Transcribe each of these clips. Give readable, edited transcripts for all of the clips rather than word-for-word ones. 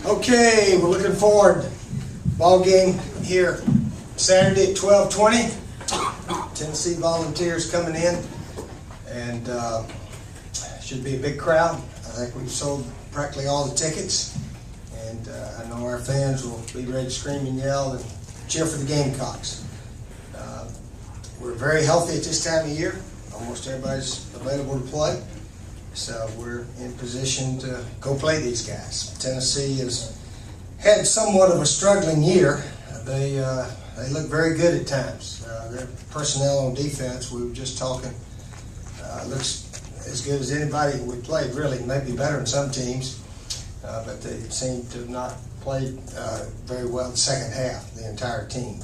Okay, we're looking forward. Ball game here Saturday at 12:20. Tennessee Volunteers coming in, and should be a big crowd. I think we've sold practically all the tickets, and I know our fans will be ready to scream and yell and cheer for the Gamecocks. We're very healthy at this time of year. Almost everybody's available to play. So we're in position to go play these guys. Tennessee has had somewhat of a struggling year. They look very good at times. Their personnel on defense, we were just talking, looks as good as anybody we played, really. Maybe better than some teams, but they seem to have not played very well the second half, the entire team.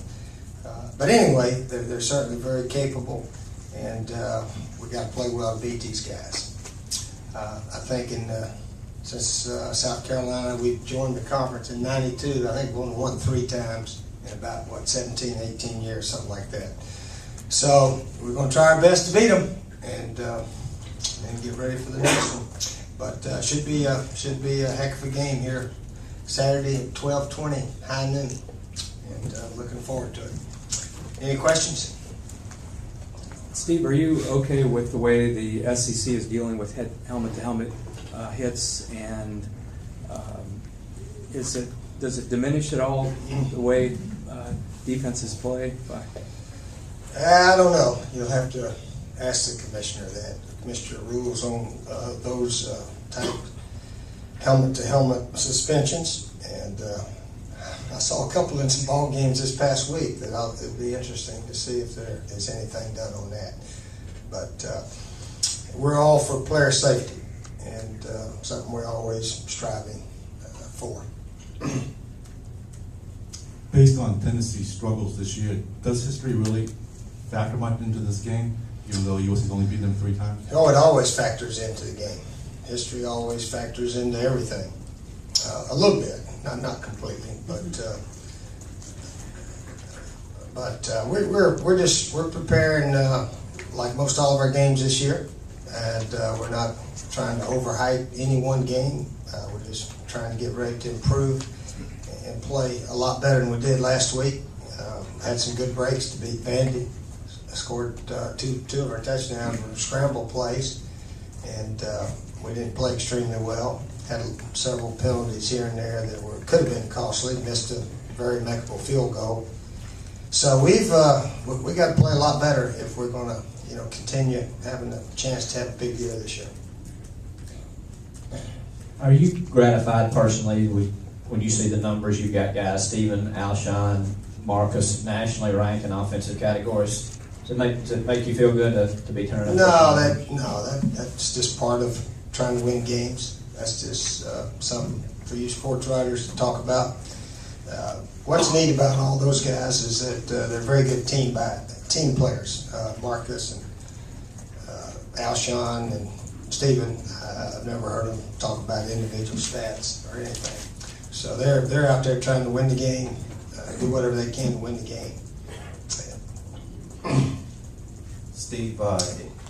But anyway, they're certainly very capable, and we got to play well to beat these guys. I think since South Carolina, we joined the conference in '92. I think we only won 3 times in about, 17, 18 years, something like that. So we're going to try our best to beat them and get ready for the next one. But should be a heck of a game here Saturday at 12:20, high noon, and looking forward to it. Any questions? Steve, are you okay with the way the SEC is dealing with helmet-to-helmet hits, and does it diminish at all the way defenses play? I don't know. You'll have to ask the commissioner that. The commissioner rules on those type helmet-to-helmet suspensions, and I saw a couple in some ball games this past week that it'll be interesting to see if there is anything done on that. But we're all for player safety, and something we're always striving for. Based on Tennessee's struggles this year, does history really factor much into this game, even though USC's only beaten them 3 times? Oh, it always factors into the game. History always factors into everything. A little bit, not completely, but we're preparing like most all of our games this year, and we're not trying to overhype any one game. We're just trying to get ready to improve and play a lot better than we did last week. Had some good breaks to beat Vandy. Scored two of our touchdowns from scramble plays, and we didn't play extremely well. Had several penalties here and there that could have been costly. Missed a very makeable field goal. So we got to play a lot better if we're going to continue having a chance to have a big year this year. Are you gratified personally when you see the numbers? You've got guys, Stephen, Alshon, Marcus, nationally ranked in offensive categories. Does it make you feel good to be turning up? That's just part of trying to win games. That's just something for you sports writers to talk about. What's neat about all those guys is that they're very good team players. Marcus and Alshon and Stephen, I've never heard them talk about individual stats or anything. So they're out there trying to win the game, do whatever they can to win the game. Steve,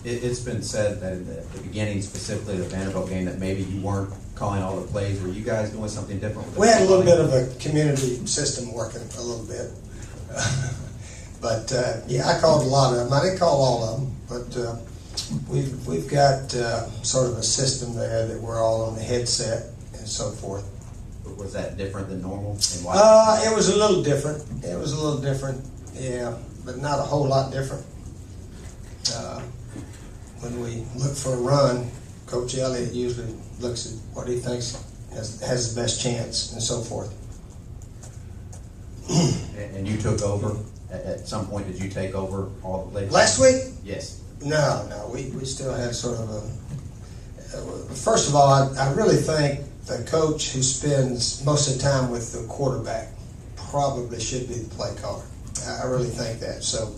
it's been said that in the beginning, specifically the Vanderbilt game, that maybe you weren't calling all the plays. Were you guys doing something different with We had a little bit of a community system working a little bit. But I called a lot of them. I didn't call all of them, but we've got sort of a system there that we're all on the headset and so forth. Was that different than normal? And It was a little different. Yeah, but not a whole lot different. When we look for a run, Coach Elliott usually looks at what he thinks has the best chance and so forth. And you took over? At some point, did you take over all the plays? Last week? Yes. No, we still had sort of a... First of all, I really think the coach who spends most of the time with the quarterback probably should be the play caller. I really think that. So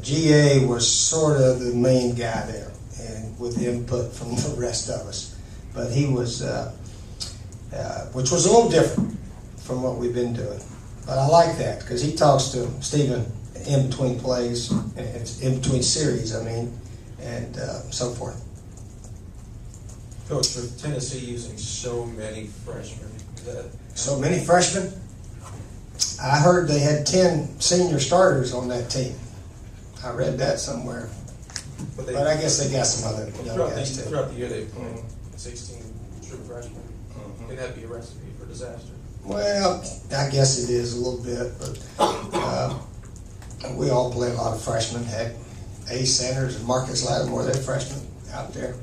GA was sort of the main guy there, and with input from the rest of us. But he was, which was a little different from what we've been doing. But I like that because he talks to Stephen in between plays, in between series, and so forth. Coach, with Tennessee using so many freshmen, So many freshmen. I heard they had 10 senior starters on that team. I read that somewhere. But I guess they got some other young guys too. throughout the year they played 16 true freshmen. Can that be a recipe for disaster? Well, I guess it is a little bit, but we all play a lot of freshmen. Heck, Ace Sanders and Marcus Lattimore, they're freshmen out there.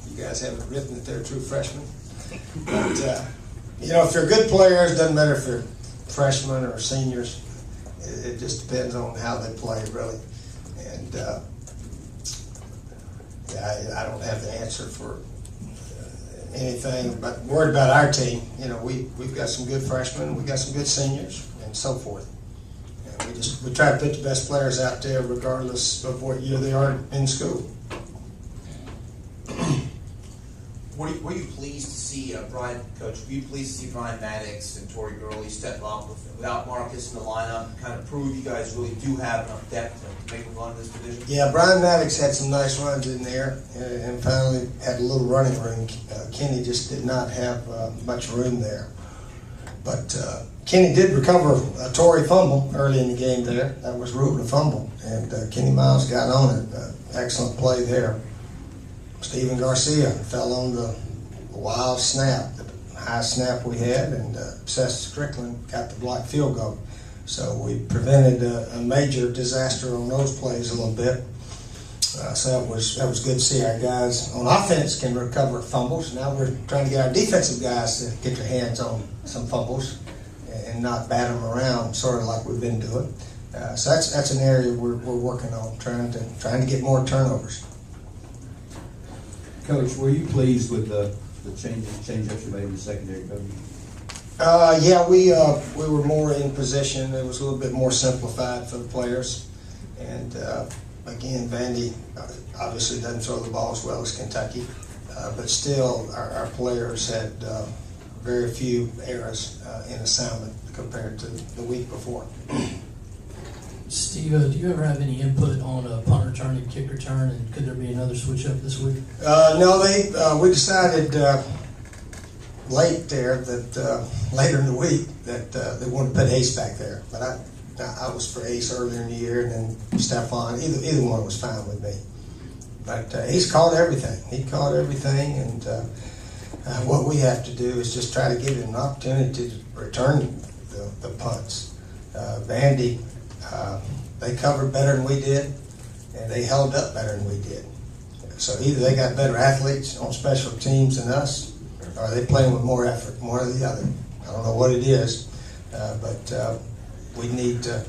You guys haven't written that they're true freshmen. But, you know, if you're good players, doesn't matter if they're freshmen or seniors. It just depends on how they play, really. And I don't have the answer for anything, but worried about our team. You know, we've got some good freshmen, we got some good seniors, and so forth. And we try to put the best players out there, regardless of what year they are in school. Were you pleased to see Brian, Coach? Were you pleased to see Brian Maddox and Torrey Gurley step up without Marcus in the lineup and kind of prove you guys really do have enough depth to make a run in this division? Yeah, Brian Maddox had some nice runs in there, and finally had a little running room. Kenny just did not have much room there. But Kenny did recover a Torrey fumble early in the game there. That was ruled a fumble, and Kenny Miles got on it. Excellent play there. Steven Garcia fell on the wild snap, the high snap we had, and Seth Strickland got the blocked field goal. So we prevented a major disaster on those plays a little bit. So that was good to see our guys on offense can recover fumbles. Now we're trying to get our defensive guys to get their hands on some fumbles and not bat them around, sort of like we've been doing. So that's an area we're working on, trying to get more turnovers. Coach, were you pleased with the change-ups you made in the secondary, Coach? Yeah, we were more in position. It was a little bit more simplified for the players. And again, Vandy obviously doesn't throw the ball as well as Kentucky, but still our players had very few errors in assignment compared to the week before. Steve, do you ever have any input on a punt return and kick return, and could there be another switch up this week? No, we decided late there that later in the week that they wanted to put Ace back there, but I was for Ace earlier in the year, and then Stephon. Either one was fine with me. But Ace caught everything. He caught everything, and what we have to do is just try to give him an opportunity to return the punts. Vandy. They covered better than we did, and they held up better than we did. So either they got better athletes on special teams than us, or they playing with more effort, one or the other. I don't know what it is, but we need to,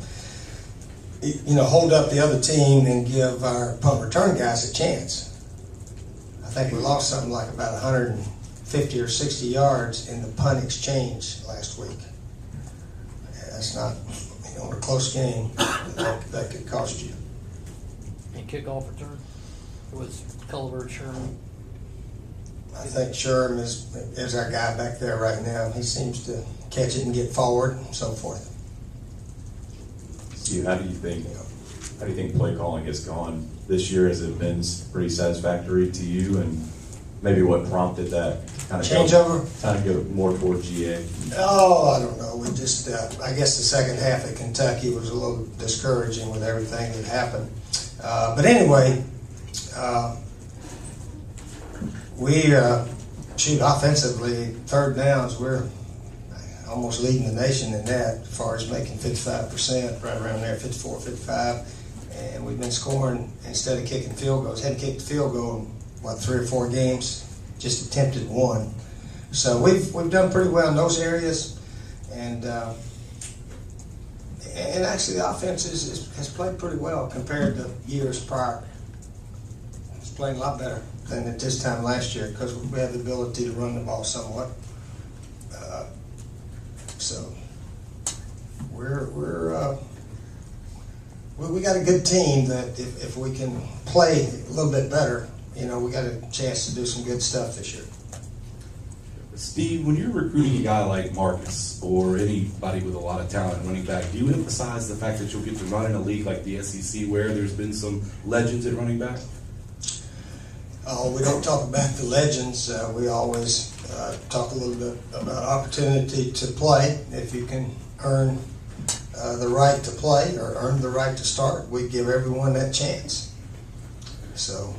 hold up the other team and give our punt return guys a chance. I think we lost something like about 150 or 60 yards in the punt exchange last week. That's not. On a close game, that could cost you. And kickoff return was Culver, Sherman. I think Sherman is our guy back there right now. He seems to catch it and get forward and so forth. Steve, how do you think play calling has gone this year? Has it been pretty satisfactory to you, and maybe what prompted that kind of changeover? Kind of go more toward GA. Oh, I don't know. We just, I guess the second half at Kentucky was a little discouraging with everything that happened. But anyway, we offensively, third downs, we're almost leading the nation in that as far as making 55%, right around there, 54, 55. And we've been scoring instead of kicking field goals. Hadn't kicked a field goal in, 3 or 4 games, just attempted one. So we've done pretty well in those areas, and actually the offense has played pretty well compared to years prior. It's playing a lot better than at this time last year because we have the ability to run the ball somewhat. So we got a good team that if we can play a little bit better, we got a chance to do some good stuff this year. Steve, when you're recruiting a guy like Marcus or anybody with a lot of talent running back, do you emphasize the fact that you'll get to run in a league like the SEC where there's been some legends at running back? We don't talk about the legends. We always talk a little bit about opportunity to play. If you can earn the right to play or earn the right to start, we give everyone that chance. So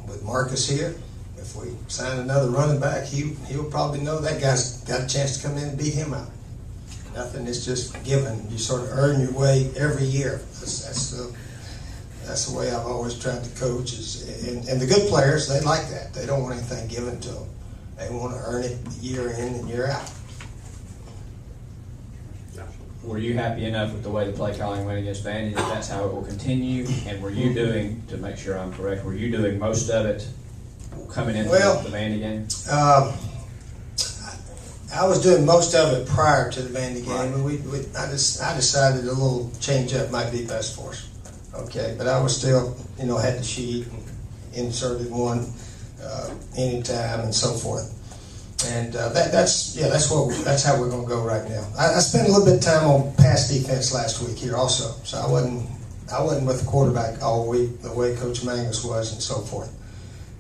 with Marcus here, if we sign another running back, he'll probably know that guy's got a chance to come in and beat him out. Nothing is just given. You sort of earn your way every year. That's the way I've always tried to coach. And the good players, they like that. They don't want anything given to them. They want to earn it year in and year out. Were you happy enough with the way the play calling went against Vandy that that's how it will continue? And were you doing, to make sure I'm correct, were you doing most of it coming into the Vandy game? I was doing most of it prior to the Vandy game, and I decided a little change up might be best for us. Okay, but I was still, had the sheet and inserted one anytime and so forth. And that's how we're going to go right now. I spent a little bit of time on pass defense last week here also, so I wasn't with the quarterback all week the way Coach Mangus was and so forth.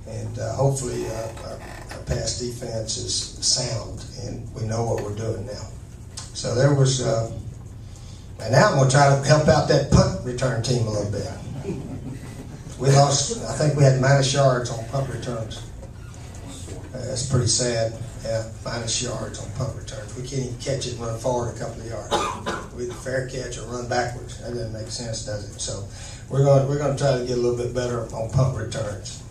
And hopefully our pass defense is sound and we know what we're doing now. So there was, and now I'm going to try to help out that punt return team a little bit. We lost, I think we had minus yards on punt returns. That's pretty sad. Yeah, minus yards on punt returns. We can't even catch it and run forward a couple of yards. We either fair catch or run backwards. That doesn't make sense, does it? So we're going to try to get a little bit better on punt returns.